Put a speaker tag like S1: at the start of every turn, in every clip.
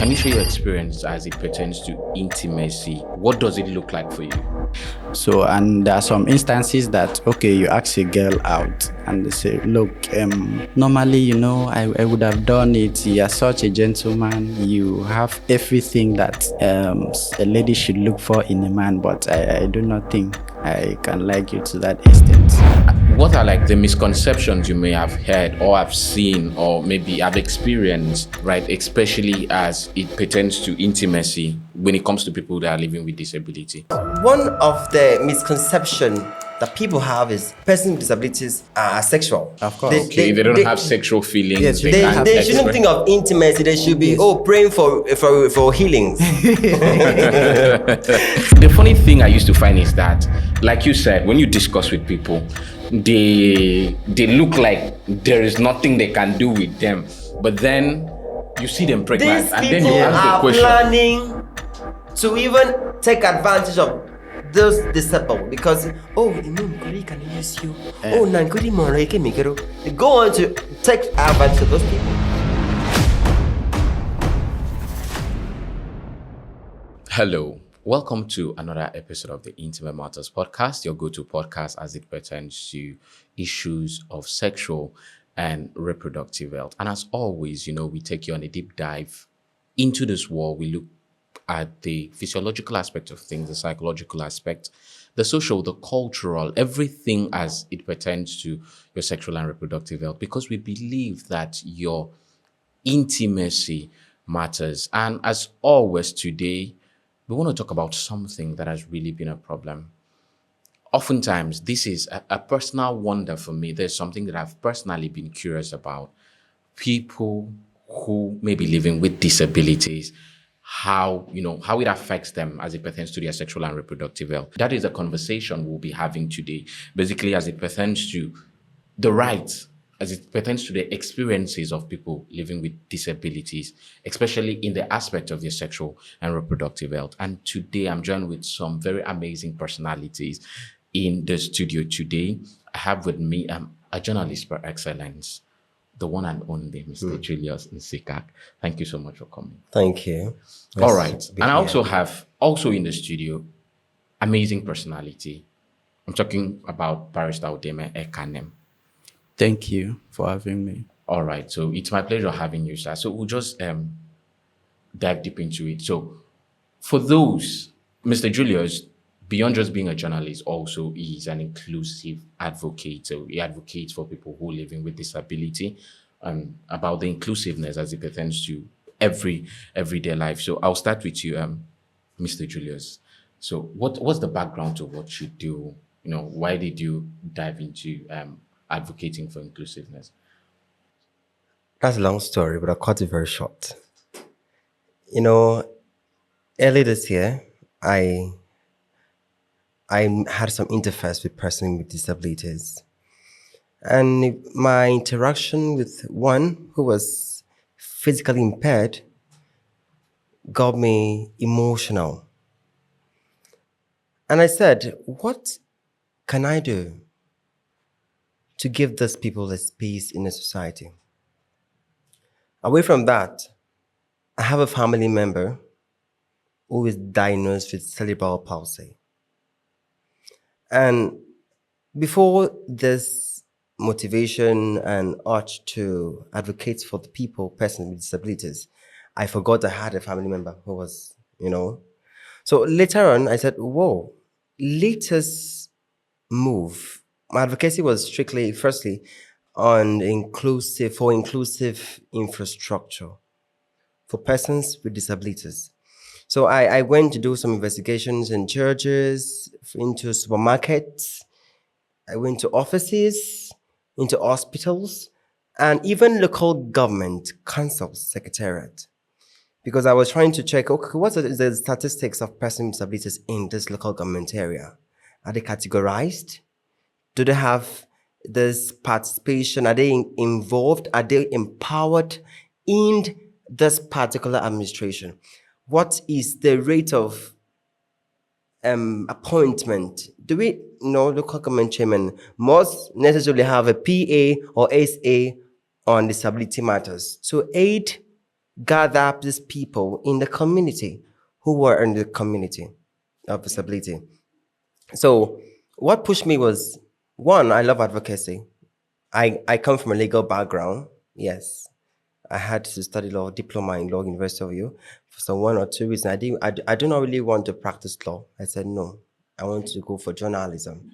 S1: Can you share your experience as it pertains to intimacy? What does it look like for you?
S2: So, and there are some instances that, okay, you ask a girl out and they say, look, normally, I would have done it. You're such a gentleman. You have everything that a lady should look for in a man, but I do not think I can like you to that extent.
S1: What are like the misconceptions you may have heard or have seen or maybe have experienced, right? Especially as it pertains to intimacy when it comes to people that are living with disability.
S3: One of the misconceptions that people have is persons with disabilities are asexual.
S2: Of course.
S1: They don't have sexual feelings.
S2: Yes,
S3: They shouldn't think of intimacy. They should be praying for healings.
S1: The funny thing I used to find is that, like you said, when you discuss with people, they look like there is nothing they can do with them, but then you see them pregnant,
S3: These
S1: and then
S3: people
S1: you ask the
S3: are
S1: question.
S3: planning to even take advantage of those disabled because Nkuri can use you. Nankuri Moreke Mikero. They go on to take advantage of those people.
S1: Hello, welcome to another episode of the Intimate Matters podcast, your go-to podcast as it pertains to issues of sexual and reproductive health. And as always, we take you on a deep dive into this world. We look at the physiological aspect of things, the psychological aspect, the social, the cultural, everything as it pertains to your sexual and reproductive health, because we believe that your intimacy matters. And as always today, we want to talk about something that has really been a problem. Oftentimes, this is a personal wonder for me. There's something that I've personally been curious about. People who may be living with disabilities, how it affects them as it pertains to their sexual and reproductive health. That is a conversation we'll be having today, basically as it pertains to the rights, as it pertains to the experiences of people living with disabilities, especially in the aspect of their sexual and reproductive health. And today I'm joined with some very amazing personalities in the studio today. I have with me a journalist par excellence, the one and only Mr. Julius Nsikak. Thank you so much for coming.
S3: Thank you.
S1: All right. And I also have in the studio amazing personality. I'm talking about Barrister Udeme Ekanem.
S2: Thank you for having me.
S1: All right. So it's my pleasure having you, sir. So we'll just dive deep into it. So for those, Mr. Julius, beyond just being a journalist, also is an inclusive advocate. So he advocates for people who are living with disability and about the inclusiveness as it pertains to everyday life. So I'll start with you, Mr. Julius. So what's the background to what you do? Why did you dive into advocating for inclusiveness?
S3: That's a long story, but I'll cut it very short. Early this year, I had some interface with persons with disabilities. And my interaction with one who was physically impaired got me emotional. And I said, what can I do to give these people a space in a society? Away from that, I have a family member who is diagnosed with cerebral palsy. And before this motivation and urge to advocate for the persons with disabilities, I forgot I had a family member who was, So later on, I said, whoa, let us move. My advocacy was strictly, firstly, on inclusive infrastructure for persons with disabilities. So I went to do some investigations in churches, into supermarkets. I went to offices, into hospitals, and even local government councils, secretariat. Because I was trying to check, okay, what are the statistics of persons with disabilities in this local government area? Are they categorized? Do they have this participation? Are they involved? Are they empowered in this particular administration? What is the rate of appointment? Do we know local government chairman must necessarily have a PA or SA on disability matters to aid gather up these people in the community who were in the community of disability. So what pushed me was, one, I love advocacy. I come from a legal background. Yes, I had to study law, diploma in law, University of U. For some one or two reasons, I do not really want to practice law. I said no. I want to go for journalism.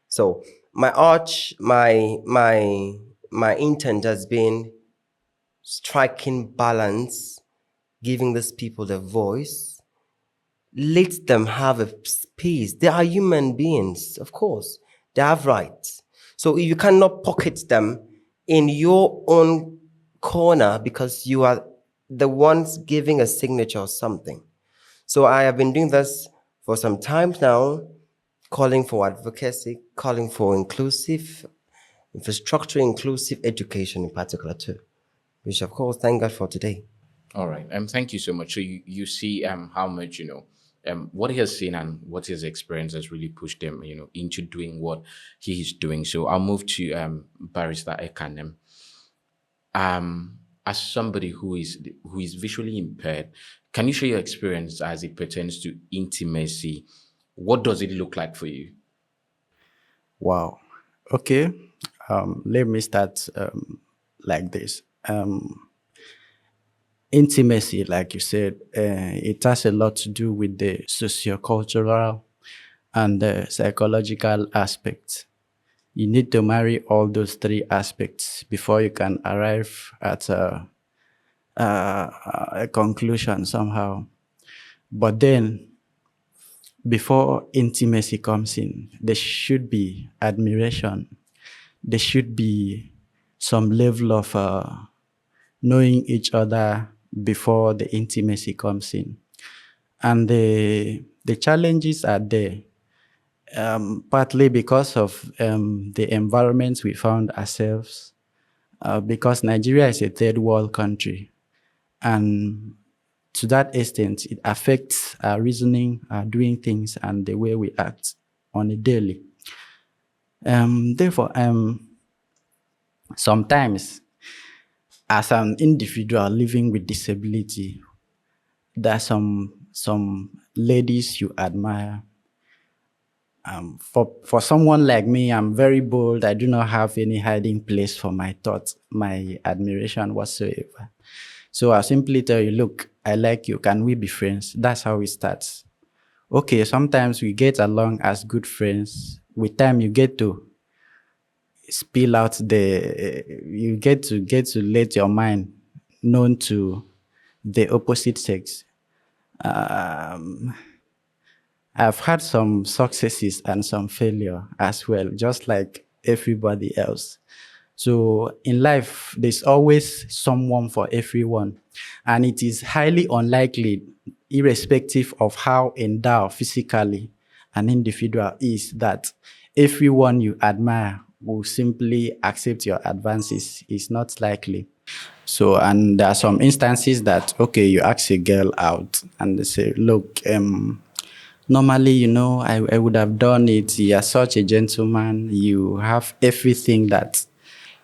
S3: So my arch, my intent has been striking balance, giving these people the voice, let them have a space. They are human beings, of course. They have rights. So you cannot pocket them in your own corner because you are the ones giving a signature or something. So I have been doing this for some time now, calling for advocacy, calling for inclusive infrastructure, inclusive education in particular too, which of course, thank God for today.
S1: All right. Thank you so much. So you see how much, what he has seen and what his experience has really pushed him, into doing what he is doing. So I'll move to Barrister Ekanem. As somebody who is visually impaired, can you share your experience as it pertains to intimacy? What does it look like for you?
S2: Wow. Okay. Let me start like this. Intimacy, like you said, it has a lot to do with the sociocultural and the psychological aspects. You need to marry all those three aspects before you can arrive at a conclusion somehow. But then, before intimacy comes in, there should be admiration. There should be some level of knowing each other before the intimacy comes in. And the challenges are there, partly because of the environment we found ourselves, because Nigeria is a third world country. And to that extent, it affects our reasoning, our doing things, and the way we act on a daily. Therefore, sometimes as an individual living with disability, there are some ladies you admire. For someone like me, I'm very bold. I do not have any hiding place for my thoughts, my admiration whatsoever. So I'll simply tell you, look, I like you. Can we be friends? That's how it starts. Okay, sometimes we get along as good friends. With time, you get to spill out you get to let your mind known to the opposite sex. Um, I've had some successes and some failure as well, just like everybody else. So in life, there's always someone for everyone. And it is highly unlikely, irrespective of how endowed physically an individual is, that everyone you admire will simply accept your advances. It's not likely. So, and there are some instances that, okay, you ask a girl out and they say, look, normally, I would have done it. You're such a gentleman. You have everything that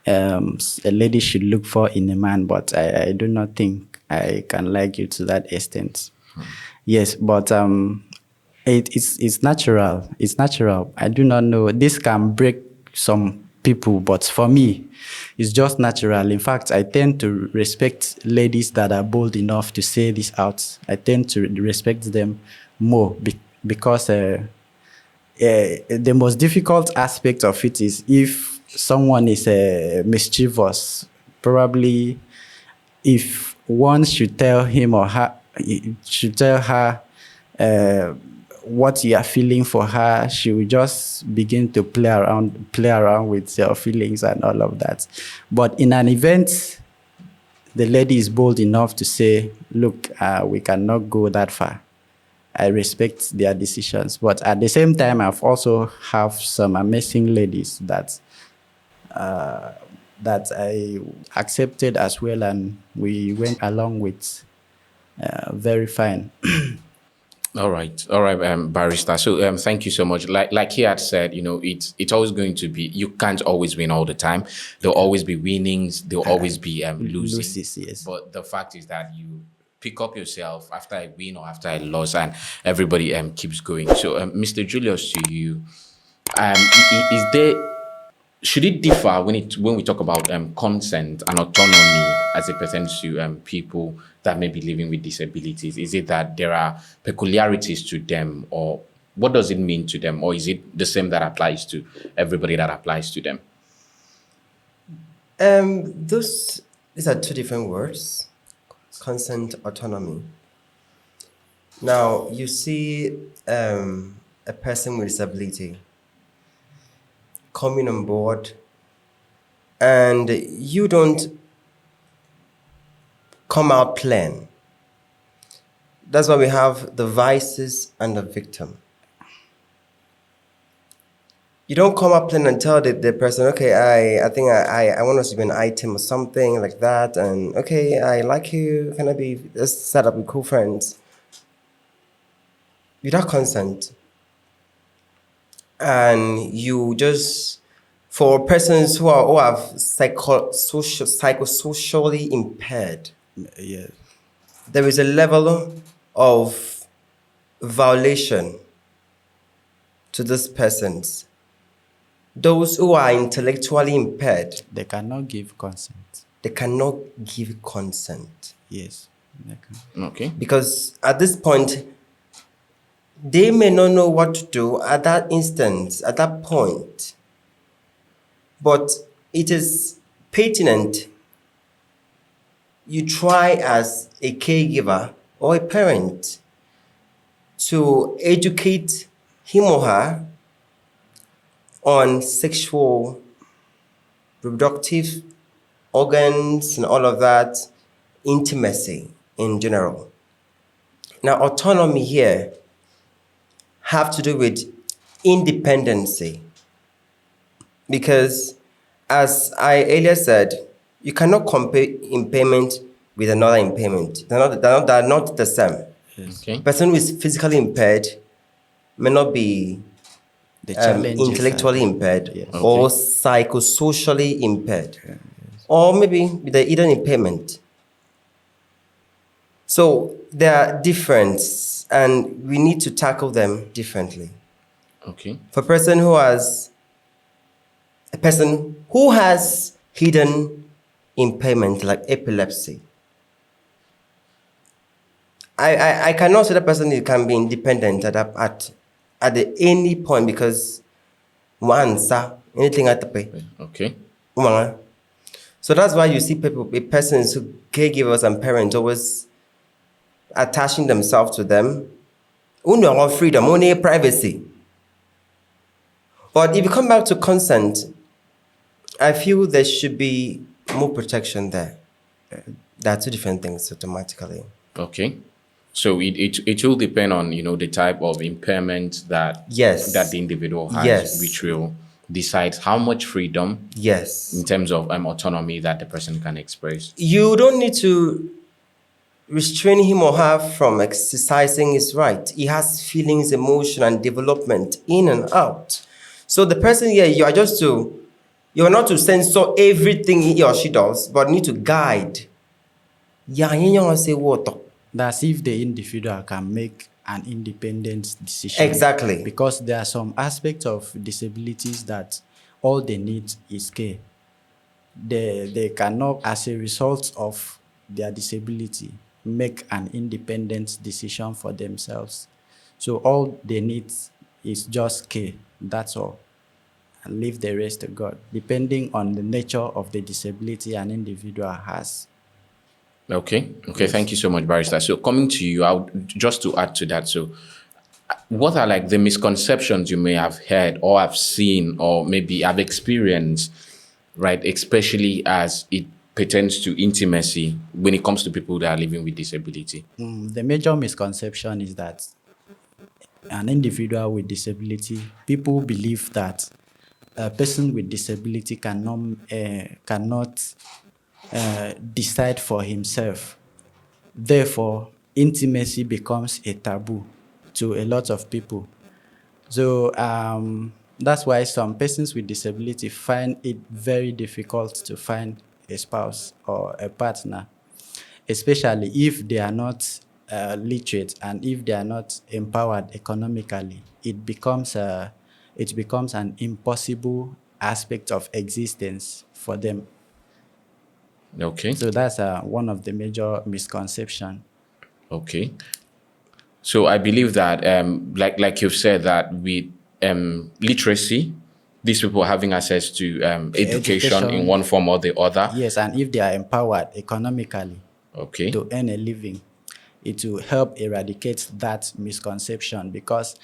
S2: a lady should look for in a man, but I do not think I can like you to that extent. Yes, but it's natural. It's natural. I do not know. This can break some people, but for me, it's just natural. In fact, I tend to respect ladies that are bold enough to say this out. I tend to respect them more because the most difficult aspect of it is if someone is mischievous, probably if one should tell him or her, should tell her what you are feeling for her, she will just begin to play around with your feelings and all of that. But in an event, the lady is bold enough to say, look, we cannot go that far. I respect their decisions. But at the same time, I've also have some amazing ladies that I accepted as well, and we went along with very fine.
S1: All right, barrister. So, thank you so much. Like he had said, it's always going to be. You can't always win all the time. There'll always be winnings. There'll always be losing.
S2: Loses, yes.
S1: But the fact is that you pick up yourself after I win or after I lose, and everybody keeps going. So, Mr. Julius, to you, is there should it differ when we talk about consent and autonomy as it pertains to people that may be living with disabilities? Is it that there are peculiarities to them, or what does it mean to them, or is it the same that applies to everybody that applies to them?
S3: These are two different words: consent, autonomy. Now you see a person with disability coming on board, and you don't come out plain. That's why we have the vices and the victim. You don't come up plain and tell the person, okay, I think I want us to be an item or something like that, and okay, I like you, let's set up with cool friends. Without consent. And you just, for persons who have psychosocially impaired,
S2: Yes.
S3: there is a level of violation to these persons. Those who are intellectually impaired,
S2: They cannot give consent.
S3: they cannot give consent.
S2: Yes. They can.
S1: Okay.
S3: Because at this point, they may not know what to do at that instance, at that point. But it is pertinent you try as a caregiver or a parent to educate him or her on sexual, reproductive organs and all of that, intimacy in general. Now, autonomy here have to do with independency, because as I earlier said, you cannot compare impairment with another impairment. They're not the same.
S1: Okay.
S3: Person who is physically impaired may not be
S2: The challenges
S3: intellectually
S2: are-
S3: impaired
S2: Yes.
S3: or psychosocially impaired, or maybe with a hidden impairment. So there are different, and we need to tackle them differently.
S1: Okay.
S3: For a person who has hidden impairment like epilepsy, I cannot say the person can be independent at any point, because anything at the pay.
S1: Okay.
S3: So that's why you see persons who caregivers and parents always attaching themselves to them. Only freedom, only privacy. But if you come back to consent, I feel there should be more protection there. There are two different things automatically.
S1: Okay. So it will depend on the type of impairment that
S3: Yes.
S1: that the individual has,
S3: Yes.
S1: which will decide how much freedom
S3: Yes.
S1: in terms of autonomy that the person can express.
S3: You don't need to restrain him or her from exercising his right. He has feelings, emotion, and development in and out. So the person here, you are not to censor everything he or she does, but need to guide.
S2: That's if the individual can make an independent decision.
S3: Exactly.
S2: Because there are some aspects of disabilities that all they need is care. They cannot, as a result of their disability, make an independent decision for themselves. So all they need is just care. That's all. And leave the rest to God, depending on the nature of the disability an individual has.
S1: Okay. Thank you so much, Barrister. So coming to you, just to add to that. So, what are like the misconceptions you may have heard or have seen or maybe have experienced, right? Especially as it pertains to intimacy when it comes to people that are living with disability.
S2: The major misconception is that an individual with disability, people believe that a person with disability cannot decide for himself. Therefore, intimacy becomes a taboo. to a lot of people. So that's why some persons with disability find it very difficult to find a spouse or a partner, especially if they are not literate and if they are not empowered economically. It becomes an impossible aspect of existence for them.
S1: Okay.
S2: So that's one of the major misconceptions.
S1: Okay. So I believe that, like you've said, that with literacy, these people having access to education in one form or the other.
S2: Yes, and if they are empowered economically
S1: Okay.
S2: to earn a living, it will help eradicate that misconception, because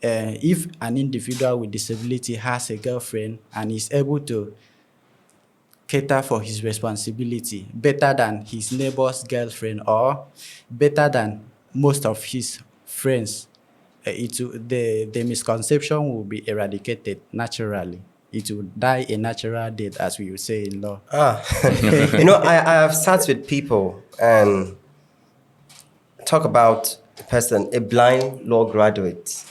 S2: if an individual with disability has a girlfriend and is able to cater for his responsibility better than his neighbor's girlfriend or better than most of his friends, the misconception will be eradicated naturally. It will die a natural death, as we would say in law.
S3: I have sat with people and talk about a person, a blind law graduate,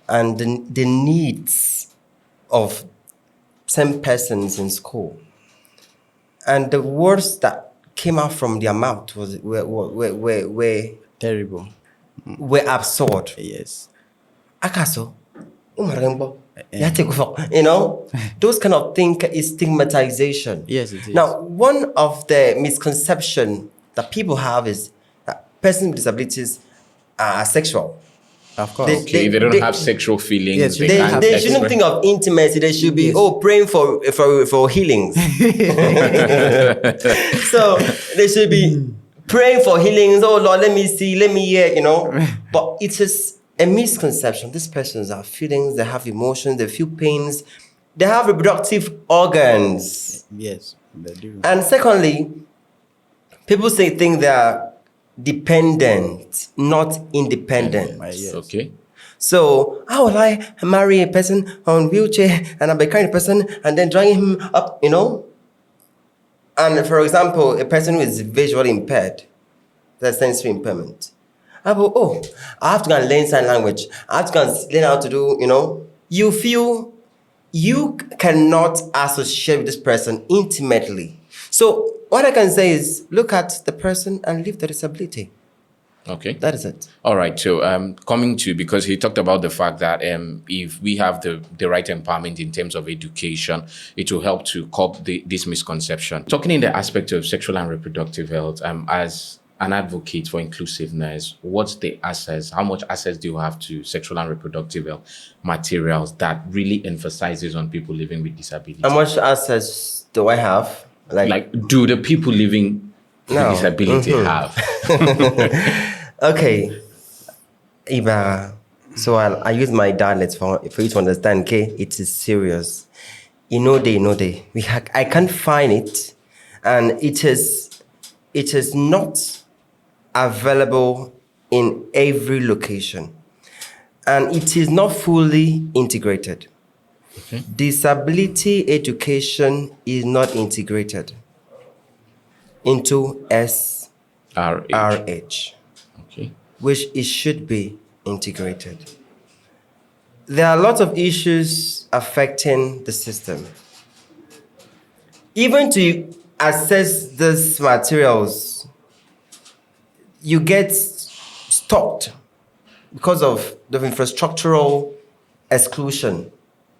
S3: and the needs of some persons in school. And the words that came out from their mouth were
S2: Terrible.
S3: were absurd.
S2: Yes.
S3: Akaso, those kind of things is stigmatization.
S2: Yes, it is.
S3: Now, one of the misconceptions that people have is that persons with disabilities are asexual.
S2: Of course.
S1: Okay, they don't have sexual feelings.
S2: Yes,
S1: they
S2: they
S1: can't
S3: They shouldn't
S1: express-
S3: think of intimacy. They should be praying for healings. So they should be praying for healings. Oh Lord, let me see, let me hear. But it is a misconception. These persons have feelings. They have emotions. They feel pains. They have reproductive organs.
S2: Yes, they do.
S3: And secondly, people think they are dependent, not independent.
S2: Yes.
S1: Okay.
S3: So how will I marry a person on wheelchair and I'm the kind of person and then drag him up, And for example, a person who is visually impaired, that's sensory impairment. I have to go and learn sign language. I have to go and learn how to do, You feel you cannot associate with this person intimately. So what I can say is look at the person and leave the disability.
S1: Okay.
S3: That is it.
S1: All right. So coming to, because he talked about the fact that if we have the right empowerment in terms of education, it will help to curb this misconception. Talking in the aspect of sexual and reproductive health, as an advocate for inclusiveness, what's the access? How much access do you have to sexual and reproductive health materials that really emphasizes on people living with disability?
S3: How much access do I have?
S1: Like do the people living with disability have?
S3: Okay, Iba. So I use my dialects for you to understand. Okay, it is serious. They. I can't find it, and it is not available in every location, and it is not fully integrated.
S1: Okay.
S3: Disability education is not integrated into SRH.
S1: Okay.
S3: Which it should be integrated. There are a lot of issues affecting the system. Even to access these materials, you get stopped because of the infrastructural exclusion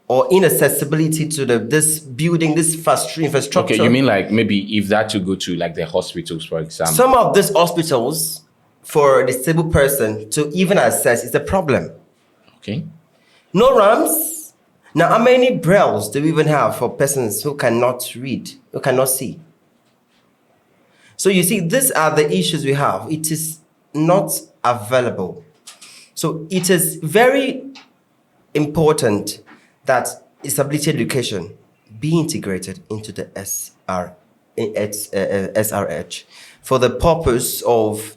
S3: or inaccessibility to this building, this infrastructure.
S1: Okay, you mean like maybe if that to go to like the hospitals, for example?
S3: Some of these hospitals, for a disabled person to even access, is a problem.
S1: Okay.
S3: No ramps. Now, how many brailles do we even have for persons who cannot read, who cannot see? So you see, these are the issues we have. It is not available. So it is very important that disability education be integrated into the SRH for the purpose of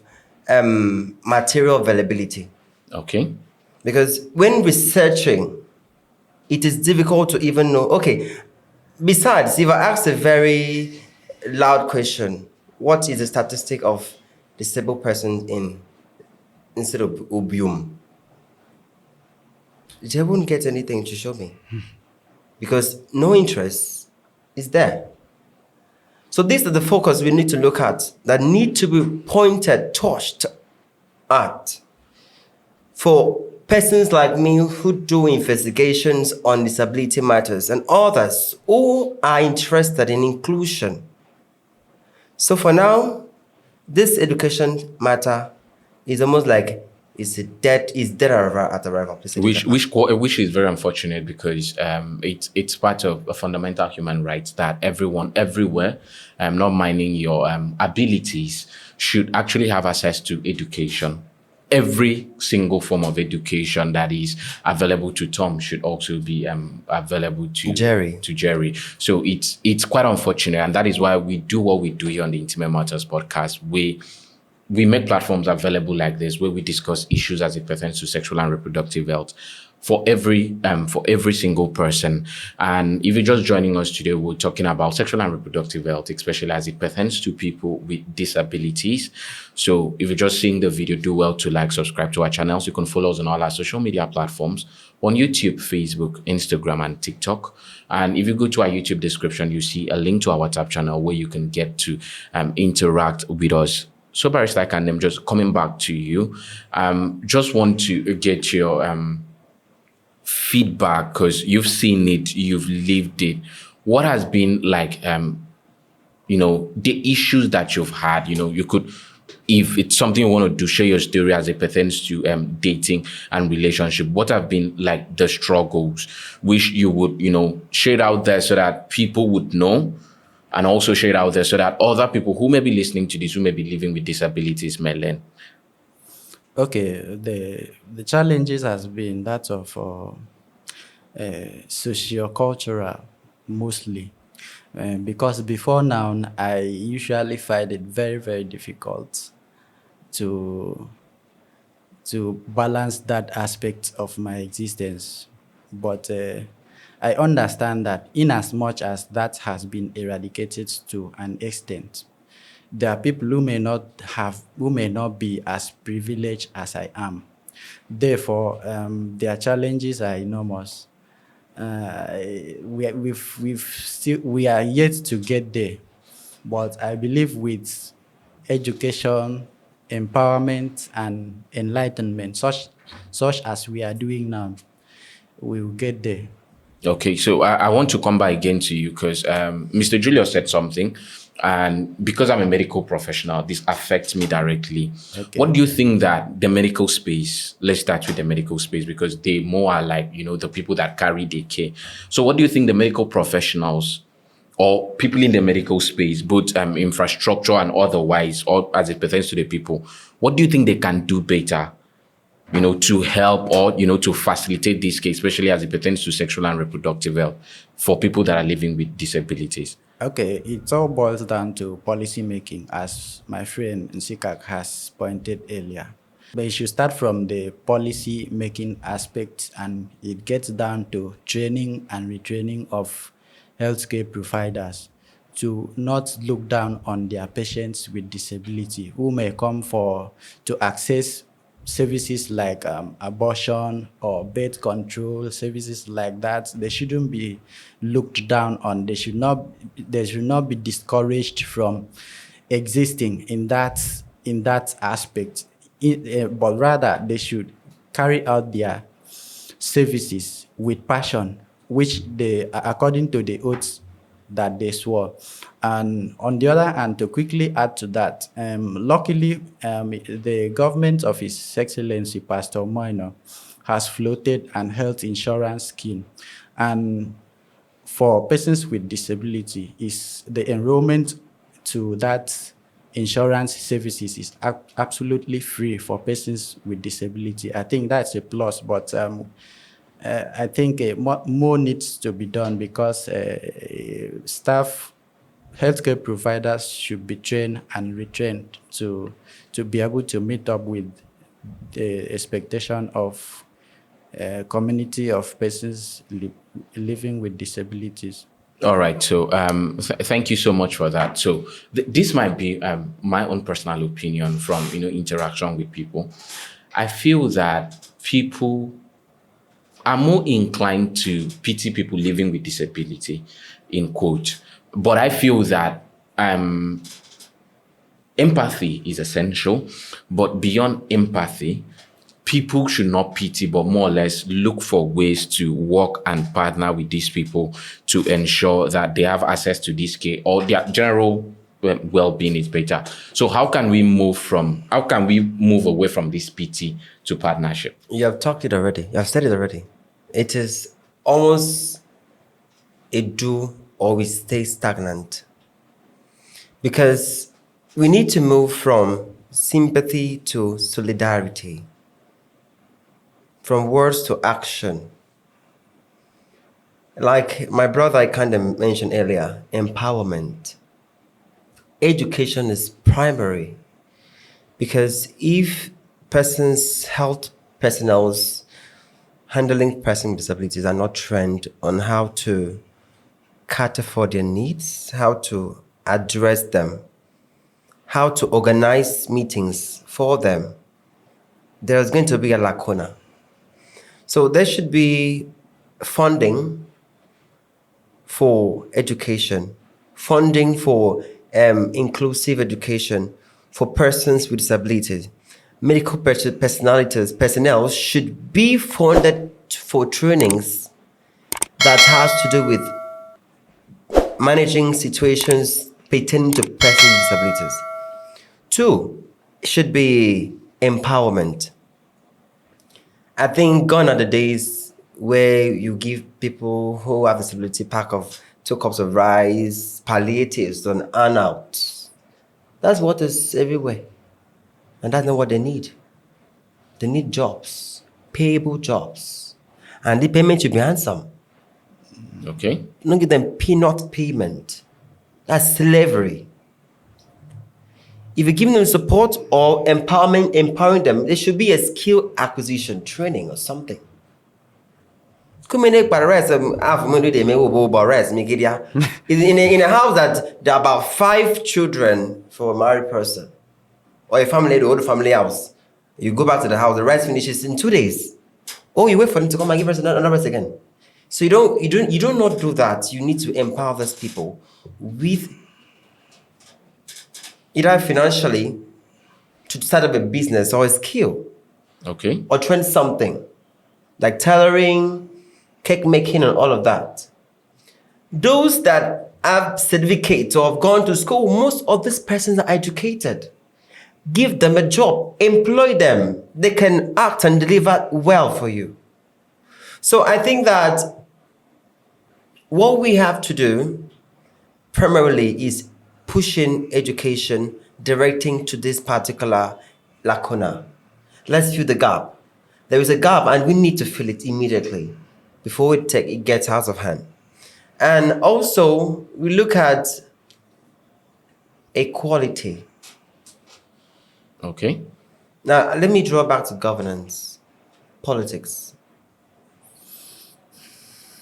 S3: material availability.
S1: Okay.
S3: Because when researching, it is difficult to even know. Okay, besides, if I ask a very loud question, what is the statistic of disabled persons in instead of obium, they won't get anything to show me because no interest is there. So these are the focus we need to look at that need to be pointed, touched at for persons like me who do investigations on disability matters and others who are interested in inclusion. So for now, this education matter is almost like it's dead at arrival.
S1: Which is very unfortunate because it's part of a fundamental human right that everyone everywhere, not minding your abilities, should actually have access to education. Every single form of education that is available to Tom should also be available to Jerry. So it's quite unfortunate, and that is why we do what we do here on the Intimate Matters podcast. We make platforms available like this where we discuss issues as it pertains to sexual and reproductive health for every single person. And if you're just joining us today, we're talking about sexual and reproductive health, especially as it pertains to people with disabilities. So if you're just seeing the video, do well to like, subscribe to our channels. You can follow us on all our social media platforms on YouTube, Facebook, Instagram, and TikTok. And if you go to our YouTube description, you see a link to our WhatsApp channel where you can get to interact with us. So, Barrister, I can just coming back to you. Just want to get your feedback because you've seen it, you've lived it. What has been like, the issues that you've had? You could, if it's something you want to do, share your story as it pertains to dating and relationship. What have been like the struggles, which you would, share out there so that people would know? And also share it out there so that other people who may be listening to this, who may be living with disabilities, may learn.
S2: Okay, the challenges has been that of sociocultural mostly, because before now I usually find it very, very difficult to balance that aspect of my existence. But I understand that in as much as that has been eradicated to an extent, there are people who may not be as privileged as I am. Therefore, their challenges are enormous. We are yet to get there, but I believe with education, empowerment, and enlightenment, such as we are doing now, we will get there.
S1: Okay, so I want to come back again to you because Mr. Julius said something, and because I'm a medical professional, this affects me directly. Okay. What do you think that the medical space, let's start with the medical space because they more are like, the people that carry the care. So what do you think the medical professionals or people in the medical space, both infrastructure and otherwise, or as it pertains to the people, what do you think they can do better to help or, to facilitate this case, especially as it pertains to sexual and reproductive health for people that are living with disabilities?
S2: Okay, it all boils down to policy making, as my friend Nsikak has pointed earlier. But it should start from the policy making aspect, and it gets down to training and retraining of healthcare providers to not look down on their patients with disability who may come to access services like abortion or birth control, services like that. They shouldn't be looked down on. They should not be discouraged from existing in that aspect. But rather they should carry out their services with passion, which they, according to the oaths that they swore. And on the other hand, to quickly add to that, luckily, the government of His Excellency Pastor Moino has floated an health insurance scheme. And for persons with disability, is the enrollment to that insurance services is absolutely free for persons with disability. I think that's a plus, but I think more needs to be done because healthcare providers should be trained and retrained to be able to meet up with the expectation of a community of persons living with disabilities.
S1: All right. So thank you so much for that. So this might be my own personal opinion from interaction with people. I feel that people are more inclined to pity people living with disability, in quote. But I feel that empathy is essential, but beyond empathy, people should not pity, but more or less look for ways to work and partner with these people to ensure that they have access to this care or their general well-being is better. So how can we move away from this pity to partnership?
S3: You have talked it already. You have said it already. It is almost a do or we stay stagnant. Because we need to move from sympathy to solidarity, from words to action. Like my brother I kind of mentioned earlier, empowerment. Education is primary, because if health personnel handling persons with disabilities are not trained on how to cater for their needs, how to address them, how to organize meetings for them, there's going to be a lacuna. So there should be funding for education, funding for inclusive education for persons with disabilities. Medical personnel should be funded for trainings that has to do with managing situations pertaining to persons with disabilities. 2, should be empowerment. I think gone are the days where you give people who have disability pack of 2 cups of rice, palliatives, and earn out. That's what is everywhere. And that's not what they need. They need jobs, payable jobs. And the payment should be handsome.
S1: Okay.
S3: Don't give them peanut payment. That's slavery. If you're giving them support or empowering them, there should be a skill acquisition training or something. In a house that there are about 5 children for a married person, or a family, the old family house, you go back to the house, the rice finishes in 2 days. Oh, you wait for them to come and give us another rice again. So you don't not do that. You need to empower those people with either financially to start up a business or a skill.
S1: Okay.
S3: Or train something like tailoring, cake making, and all of that. Those that have certificates or have gone to school, most of these persons are educated. Give them a job, employ them. They can act and deliver well for you. So I think that what we have to do primarily is pushing education, directing to this particular lacuna. Let's fill the gap. There is a gap and we need to fill it immediately before it gets out of hand. And also, we look at equality.
S1: Okay.
S3: Now, let me draw back to governance, politics.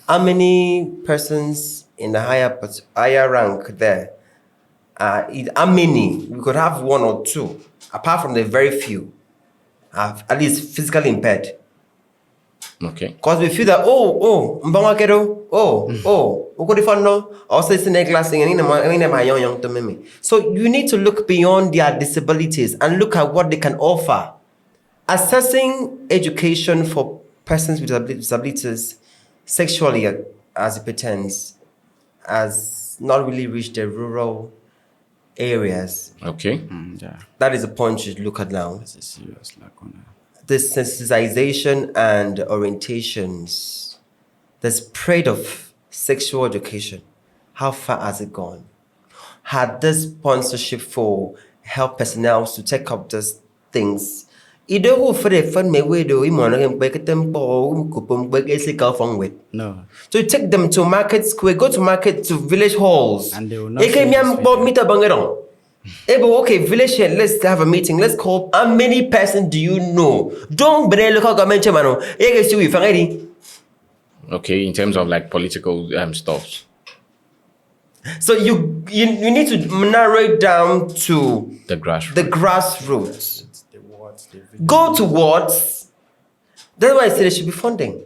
S3: How many persons in the higher rank there? How many? We could have 1 or 2, apart from the very few, are at least physically impaired.
S1: Okay.
S3: Because we feel that, so you need to look beyond their disabilities and look at what they can offer. Assessing education for persons with disabilities sexually as it pertains has not really reached the rural areas.
S1: Okay.
S2: Yeah,
S3: That is the point you should look at now.
S2: that's a serious lacuna.
S3: The sensitization and orientations, the spread of sexual education, how far has it gone? Had this sponsorship for health personnel to take up these things?
S2: No.
S3: So you take them to market square, go to market to village halls.
S2: And they will not say this
S3: Okay, village here, let's have a meeting. Let's call how many persons do you know? Don't be local government chairman.
S1: Okay. In terms of like political stuff.
S3: So you need to narrow it down to
S1: The grassroots.
S3: the grassroots. Go towards. That's why I say there should be funding.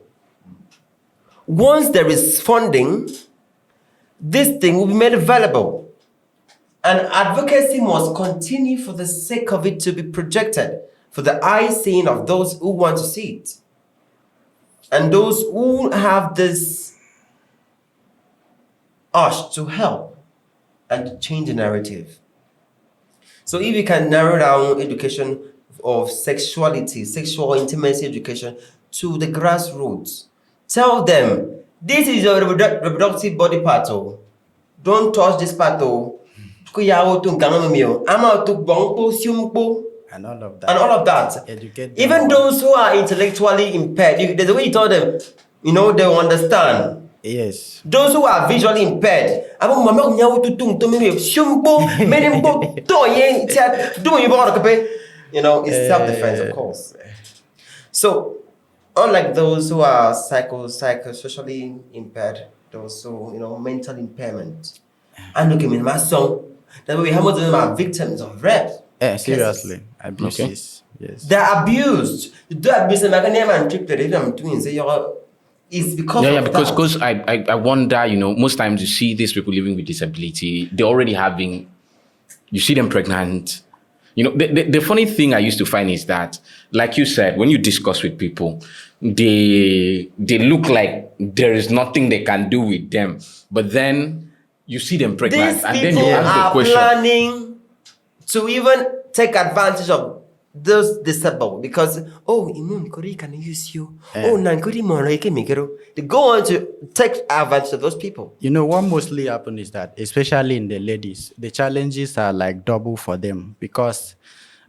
S3: Once there is funding, this thing will be made available. And advocacy must continue for the sake of it to be projected, for the eye seeing of those who want to see it. And those who have this urge to help and to change the narrative. So if you can narrow down education of sexuality, sexual intimacy education to the grassroots, tell them, this is your reproductive body part. Oh. Don't touch this part. Oh. I'm out to
S2: And all of that.
S3: and all of that.
S2: Educate them.
S3: Even those who are intellectually impaired, there's a way you tell them, they will understand.
S2: Yes.
S3: Those who are visually impaired, it's self-defense, of course. So, unlike those who are psychosocially impaired, those who, mental impairment, and look at me, my son, that we have most of them are victims of rape.
S2: Seriously, abuses. Yes.
S3: They're abused. You do abuse them, I can name and trick them twins. It's because of
S1: because I wonder, most times you see these people living with disability, they're already having, you see them pregnant. The funny thing I used to find is that, like you said, when you discuss with people, they look like there is nothing they can do with them. But then you see them pregnant, and then you ask the question.
S3: Planning to even take advantage of those disabled because can use you. They go on to take advantage of those people.
S2: What mostly happens is that, especially in the ladies, the challenges are like double for them because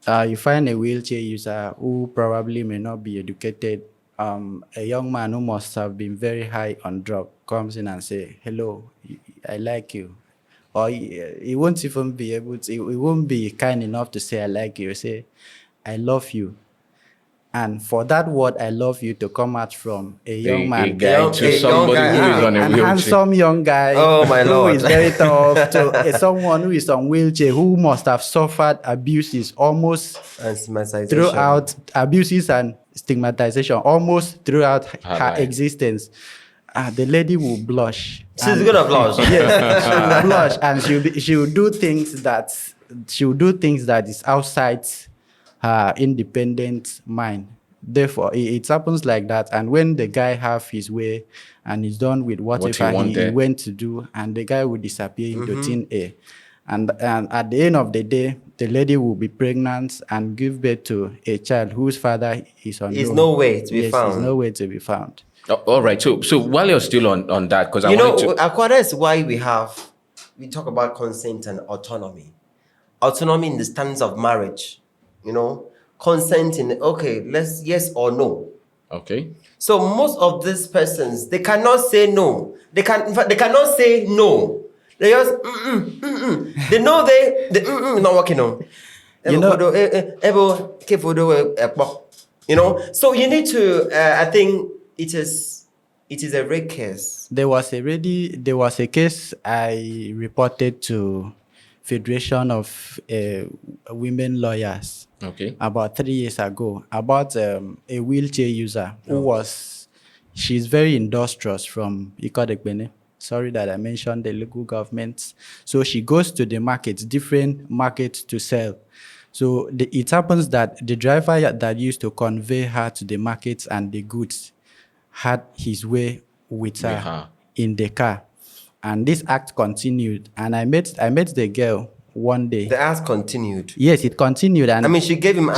S2: you find a wheelchair user who probably may not be educated. A young man who must have been very high on drug comes in and say, "Hello, I like you." Or he won't even be able to, he won't be kind enough to say, "I like you." He'll say, "I love you." And for that word, "I love you," to come out from a young man,
S1: a guy to somebody who is on a
S2: an
S1: wheelchair.
S2: handsome young guy who
S3: Lord.
S2: is very tough, to someone who is on wheelchair, who must have suffered abuses almost
S3: And stigmatization.
S2: throughout, abuses and stigmatization almost throughout her
S1: life.
S2: existence. The lady will blush.
S3: She's gonna blush.
S2: Yes, she will blush, and she will do things that is outside her independent mind. Therefore, it happens like that. And when the guy have his way and is done with whatever he went to do, and the guy will disappear into thin air. And at the end of the day, the lady will be pregnant and give birth to a child whose father is unknown.
S3: Is nowhere to be found.
S2: Is nowhere to be found.
S1: All right. So while you're still on that, because
S3: that's why we talk about consent and autonomy. Autonomy in the stance of marriage. Consent in yes or no.
S1: Okay.
S3: So most of these persons, they cannot say no. They cannot say no. They just They know they not working on. So you need to. I think it is a rare case.
S2: There was a case I reported to Federation of Women Lawyers.
S1: Okay.
S2: About 3 years ago, about a wheelchair user she's very industrious from Ikodegbene. Sorry that I mentioned the local government. So she goes to the markets, different markets to sell. So it happens that the driver that used to convey her to the markets and the goods had his way with her in the car. And this act continued. And I met the girl one day.
S3: The act continued?
S2: Yes, it continued. And
S3: she gave him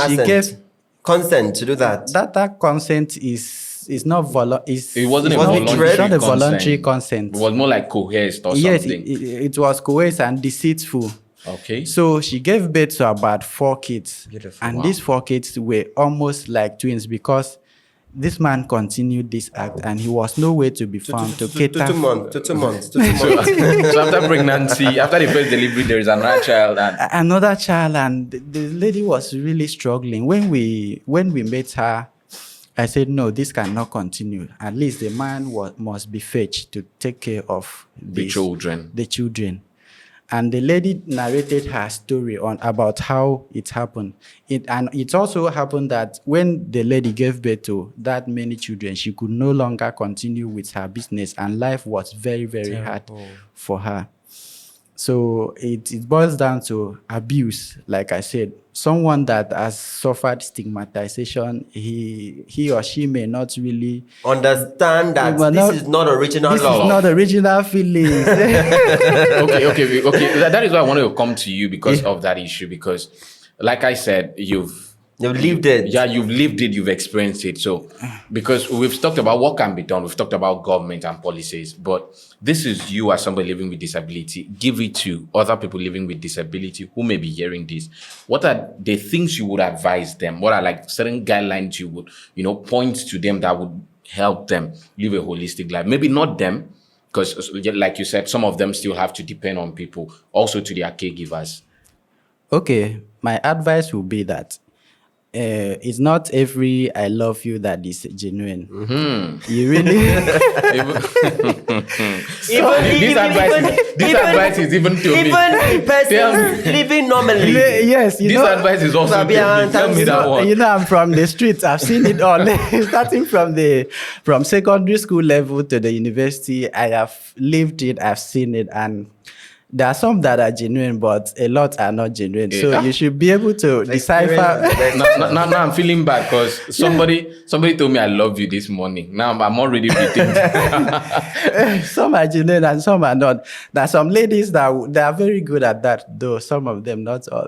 S3: consent to do that.
S2: That consent is not
S1: it wasn't a
S2: voluntary consent.
S1: It was more like coerced or
S2: yes,
S1: something.
S2: It was coerced and deceitful.
S1: Okay.
S2: So she gave birth to about 4 kids.
S3: Beautiful.
S2: And these 4 kids were almost like twins because this man continued this act and he was nowhere to be found to cater.
S3: 2 months.
S1: So after pregnancy, after the first delivery, there is another child.
S2: And the lady was really struggling. When we met her, I said, no, this cannot continue. At least the man must be fetched to take care of
S1: The children.
S2: And the lady narrated her story on about how it happened. It also happened that when the lady gave birth to that many children, she could no longer continue with her business, and life was very, very hard for her. So it boils down to abuse, like I said. Someone that has suffered stigmatization, he or she may not really
S3: Understand that this is not original
S2: this
S3: love.
S2: is not original feelings.
S1: Okay. That is why I wanted to come to you because of that issue. Because, like I said, you've
S3: lived it.
S1: Yeah, you've lived it. You've experienced it. So, because we've talked about what can be done, we've talked about government and policies, but this is you as somebody living with disability. Give it to other people living with disability who may be hearing this. What are the things you would advise them? What are like certain guidelines you would, point to them that would help them live a holistic life? Maybe not them, because like you said, some of them still have to depend on people, also to their caregivers.
S2: Okay, my advice would be that it's not every "I love you" that is genuine. You really
S1: This advice is even to me.
S3: Even the person living normally.
S2: yes,
S1: This advice is also to me. Tell me that one.
S2: I'm from the streets. I've seen it all. Starting from secondary school level to the university, I have lived it. I've seen it, and there are some that are genuine, but a lot are not genuine.
S1: Yeah.
S2: So you should be able to decipher.
S1: Now I'm feeling bad because somebody told me I love you this morning. Now I'm already beaten.
S2: Some are genuine and some are not. There are some ladies that they are very good at that, though some of them not all.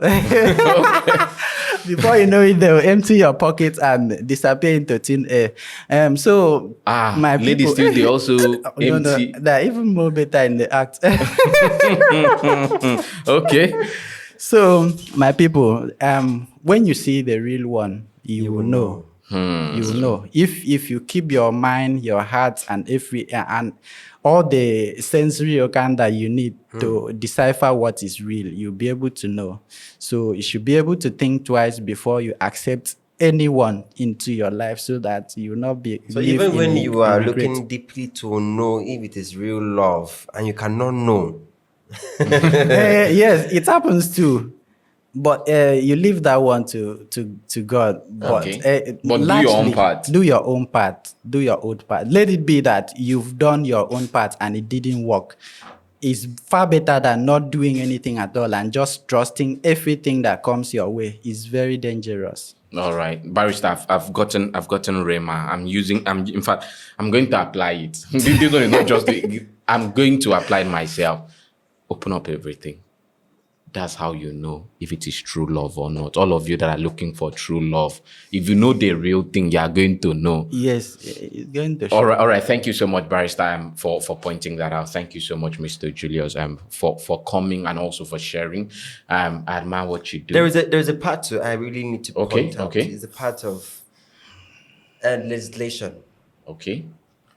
S2: Before you know it, they'll empty your pockets and disappear into thin air. So my
S1: ladies
S2: people,
S1: still they also empty.
S2: No, they're even more better in the act.
S1: Okay.
S2: So my people, when you see the real one, you will know. You will know if you keep your mind, your heart, and and all the sensory organ that you need to decipher what is real, you'll be able to know. So you should be able to think twice before you accept anyone into your life, so that you will not be.
S3: So even when you are looking deeply to know if it is real love and you cannot know.
S2: Yes, it happens too. But you leave that one to God. But,
S1: but do your own part.
S2: Do your own part. Do your own part. Let it be that you've done your own part and it didn't work. It's far better than not doing anything at all and just trusting everything that comes your way. It's very dangerous.
S1: All right, Barrister, I've gotten Rema. In fact, I'm going to apply it. This one is not just I'm going to apply it myself. Open up everything. That's how you know if it is true love or not. All of you that are looking for true love, if you know the real thing, you are going to know.
S2: Yes, it's going to show.
S1: All right. Thank you so much, Barrister, for pointing that out. Thank you so much, Mr. Julius, for coming and also for sharing. I admire what you do.
S3: There's a part to I really need to point out.
S1: Okay.
S3: It's a part of legislation.
S1: Okay.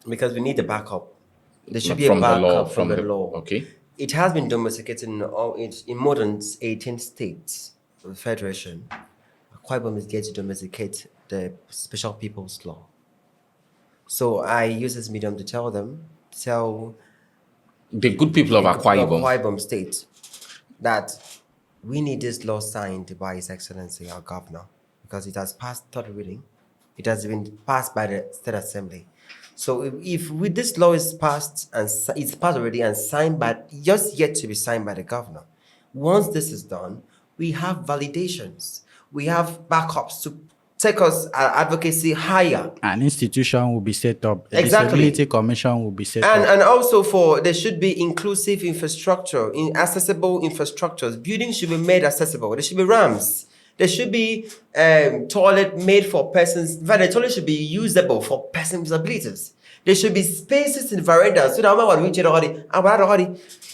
S3: Because we need a backup. There should be
S1: From
S3: a
S1: the law,
S3: backup from the law.
S1: Okay.
S3: It has been domesticated in more than 18 states of the Federation. Akwa Ibom is yet to domesticate the Special People's Law. So I use this medium to tell
S1: the good people of Akwa
S3: Ibom State that we need this law signed by His Excellency, our governor, because it has passed third reading. It has been passed by the State Assembly. So if with this law is passed and it's passed already and signed just yet to be signed by the governor, once this is done, we have validations, we have backups to take us advocacy higher.
S2: An institution will be set up. A
S3: Exactly.
S2: disability commission will be set up.
S3: And also there should be inclusive infrastructure, accessible infrastructures. Buildings should be made accessible. There should be ramps. There should be toilet made for persons. In fact, the toilet should be usable for persons with disabilities. There should be spaces in verandas so that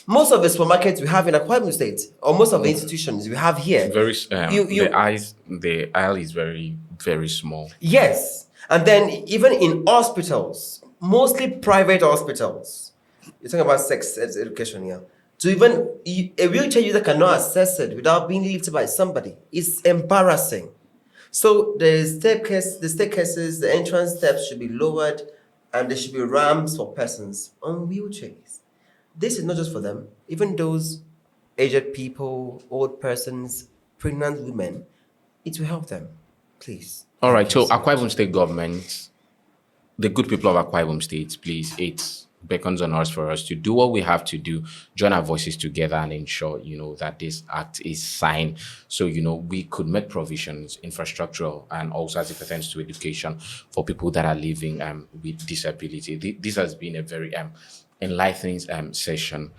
S3: most of the supermarkets we have in Akwa Ibom State, or most of the institutions we have here,
S1: the aisle is very, very small.
S3: Yes, and then even in hospitals, mostly private hospitals, you're talking about sex education here. So even a wheelchair user cannot access it without being lifted by somebody. It's embarrassing. So the staircases, the entrance steps should be lowered, and there should be ramps for persons on wheelchairs. This is not just for them. Even those aged people, old persons, pregnant women, it will help them. Please.
S1: All
S3: Thank
S1: right.
S3: you
S1: So
S3: so
S1: Akwa
S3: much.
S1: Ibom State government, the good people of Akwa Ibom State, please, it beckons on us for us to do what we have to do, join our voices together and ensure, that this act is signed. So, we could make provisions, infrastructural, and also as it pertains to education for people that are living with disability. This has been a very enlightening session,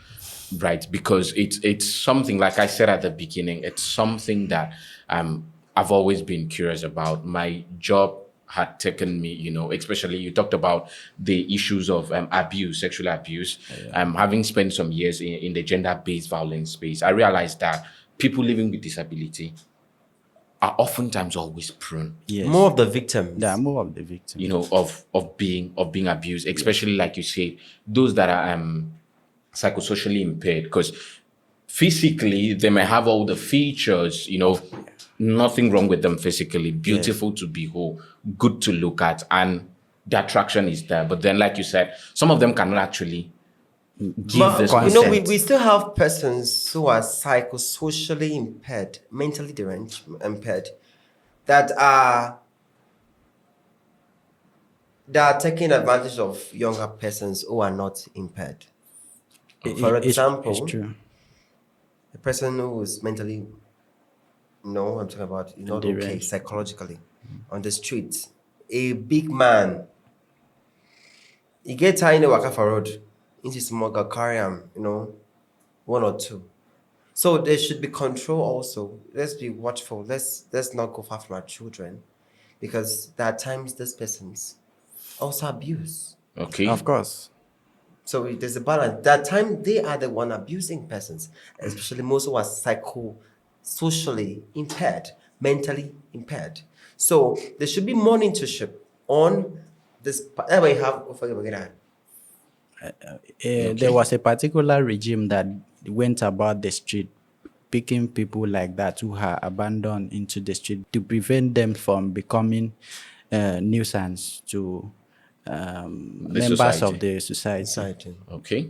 S1: right? Because it's something, like I said at the beginning, it's something that I've always been curious about. My job had taken me, especially you talked about the issues of abuse, sexual abuse. Having spent some years in the gender-based violence space, I realized that people living with disability are oftentimes always prone,
S3: More
S2: Yes.
S3: of the victims.
S2: They are more of the victims.
S1: of being abused, especially like you say, those that are psychosocially impaired, because physically they may have all the features, nothing wrong with them physically, beautiful to behold, good to look at, and the attraction is there. But then, like you said, some of them cannot actually give this
S3: But,
S2: consent.
S3: we still have persons who are psychosocially impaired, mentally deranged, impaired, that are taking advantage of younger persons who are not impaired. For
S2: It's
S3: example,
S2: true.
S3: a person who is mentally, I'm talking about not okay
S2: Deranged.
S3: psychologically, on the street, a big man, he get tired in waka for road, into small girl carry him, one or two. So there should be control also. Let's be watchful. Let's not go far from our children, because there are times these persons also abuse.
S1: Okay.
S2: Of course.
S3: So there's a balance. That time they are the one abusing persons, especially most who are socially impaired, mentally impaired. So there should be more mentorship on this. That way, have
S2: There was a particular regime that went about the street picking people like that who are abandoned into the street to prevent them from becoming nuisance to members
S1: society.
S2: of the society.
S3: society.
S1: Okay.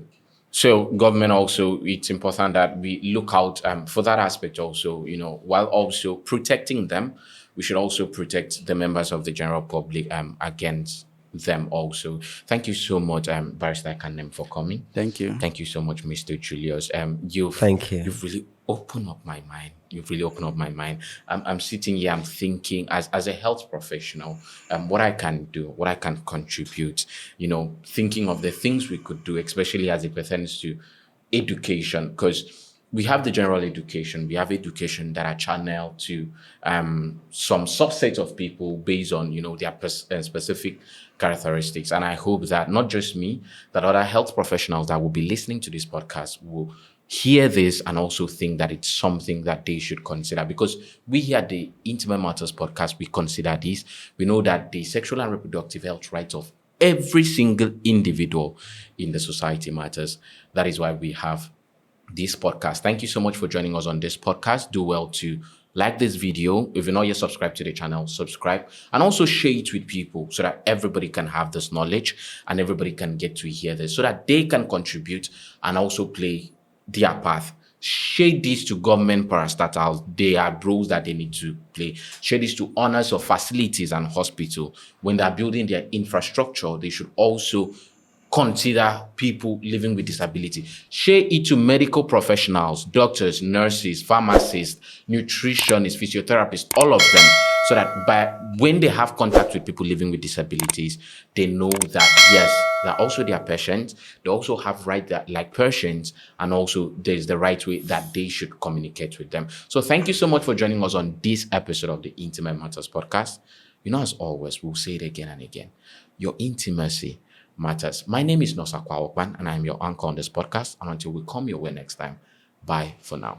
S1: So government also, it's important that we look out for that aspect also, while also protecting them, we should also protect the members of the general public against them also. Thank you so much, Barrister Kanem, for coming.
S2: Thank you.
S1: Thank you so much, Mr. Julius.
S3: Thank you.
S1: You've really opened up my mind. You've really opened up my mind. I'm sitting here, I'm thinking as a health professional, what I can do, what I can contribute, thinking of the things we could do, especially as it pertains to education, because we have the general education, we have education that are channeled to some subset of people based on, their specific characteristics. And I hope that not just me, that other health professionals that will be listening to this podcast will hear this and also think that it's something that they should consider, because we here at the Intimate Matters podcast, we consider this. We know that the sexual and reproductive health rights of every single individual in the society matters. That is why we have this podcast. Thank you so much for joining us on this podcast. Do well to like this video. If you're not yet subscribed to the channel, subscribe, and also share it with people so that everybody can have this knowledge and everybody can get to hear this so that they can contribute and also play their path. Share this to government parastatals. They are roles that they need to play. Share this to owners of facilities and hospitals. When they're building their infrastructure, they should also consider people living with disability. Share it to medical professionals, doctors, nurses, pharmacists, nutritionists, physiotherapists, all of them, so that when they have contact with people living with disabilities, they know that yes, they're also their patients. They also have rights that like patients, and also there's the right way that they should communicate with them. So thank you so much for joining us on this episode of the Intimate Matters podcast. As always, we'll say it again and again. Your intimacy matters. My name is Nosa Kwawokwan, and I'm your anchor on this podcast. And until we come your way next time, bye for now.